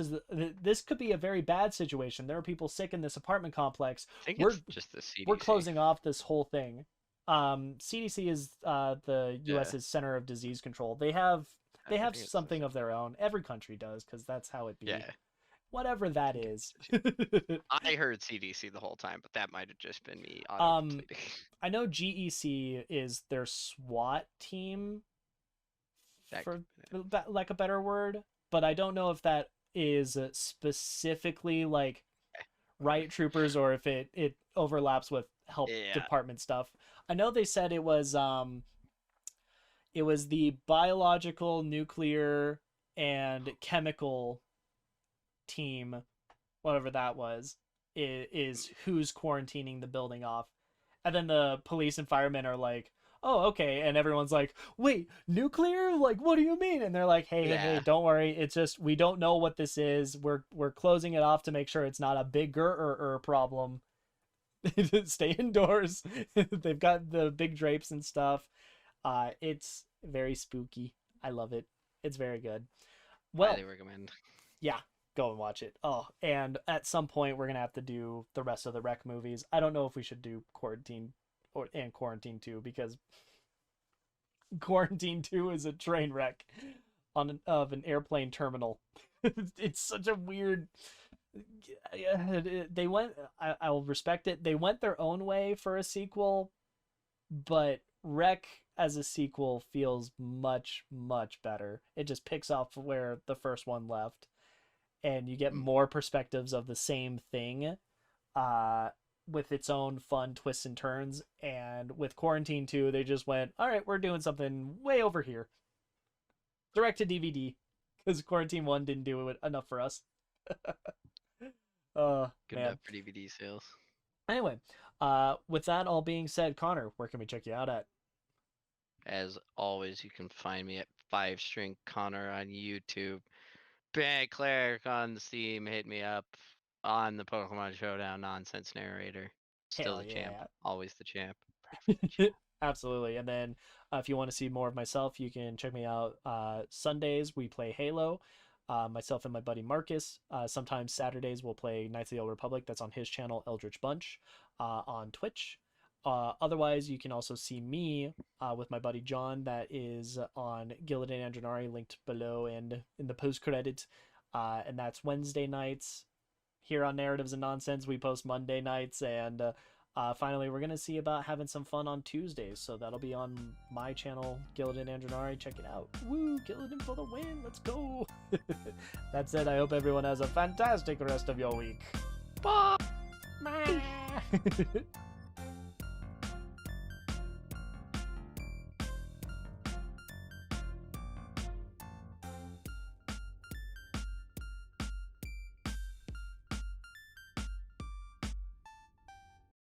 could be a very bad situation. There are people sick in this apartment complex. I think We're it's just the we're CDC. closing off this whole thing. CDC is the Yeah, US's Center of Disease Control. They I have think it's the something same. of their own. Every country does, because that's how it be. Yeah, Whatever I that think is. it's I heard CDC the whole time, but that might have just been me auto um, completing. I know GEC is their SWAT team, That for could have been lack a better word, but I don't know if that is specifically like it. riot troopers or if it overlaps with health Yeah. department stuff. I know they said it was the biological, nuclear, and chemical team, whatever that was, is who's quarantining the building off. And then the police and firemen are like, oh, okay. And everyone's like, wait, nuclear? Like, what do you mean? And they're like, hey, Yeah. don't worry. It's just, we don't know what this is. We're closing it off to make sure it's not a bigger problem. Stay indoors. They've got the big drapes and stuff. It's very spooky. I love it. It's very good. Highly Well, recommend. yeah, go and watch it. Oh, and at some point we're gonna have to do the rest of the Rec movies. I don't know if we should do Quarantine or and Quarantine 2 because Quarantine 2 is a train wreck of an airplane terminal. It's such a weird. They went. I'll respect it. They went their own way for a sequel, but Rec as a sequel feels much better. It just picks off where the first one left, and you get Mm. more perspectives of the same thing, uh, with its own fun twists and turns. And with Quarantine 2, they just went, all right, we're doing something way over here. Direct to DVD, because Quarantine 1 didn't do it enough for us. Oh, Good man. enough for DVD sales. Anyway, with that all being said, Connor, where can we check you out at? As always, you can find me at Five String Connor on YouTube. Bad Cleric on Steam. Hit me up on the Pokemon Showdown nonsense narrator. Still Hell the champ. yeah. Always the champ. Forever the champ. Absolutely. And then if you want to see more of myself, you can check me out. Sundays, we play Halo. Myself and my buddy Marcus. Sometimes Saturdays, we'll play Knights of the Old Republic. That's on his channel, Eldritch Bunch, on Twitch. Otherwise, you can also see me with my buddy John. That is on Gillidan and Andronari, linked below and in the post credits. And that's Wednesday nights. Here on Narratives and Nonsense, we post Monday nights, and finally, we're gonna see about having some fun on Tuesdays, so that'll be on my channel, Gillidan Andronari. Check it out. Woo, Gillidan for the win! Let's go! That's it. I hope everyone has a fantastic rest of your week. Bye. Bye.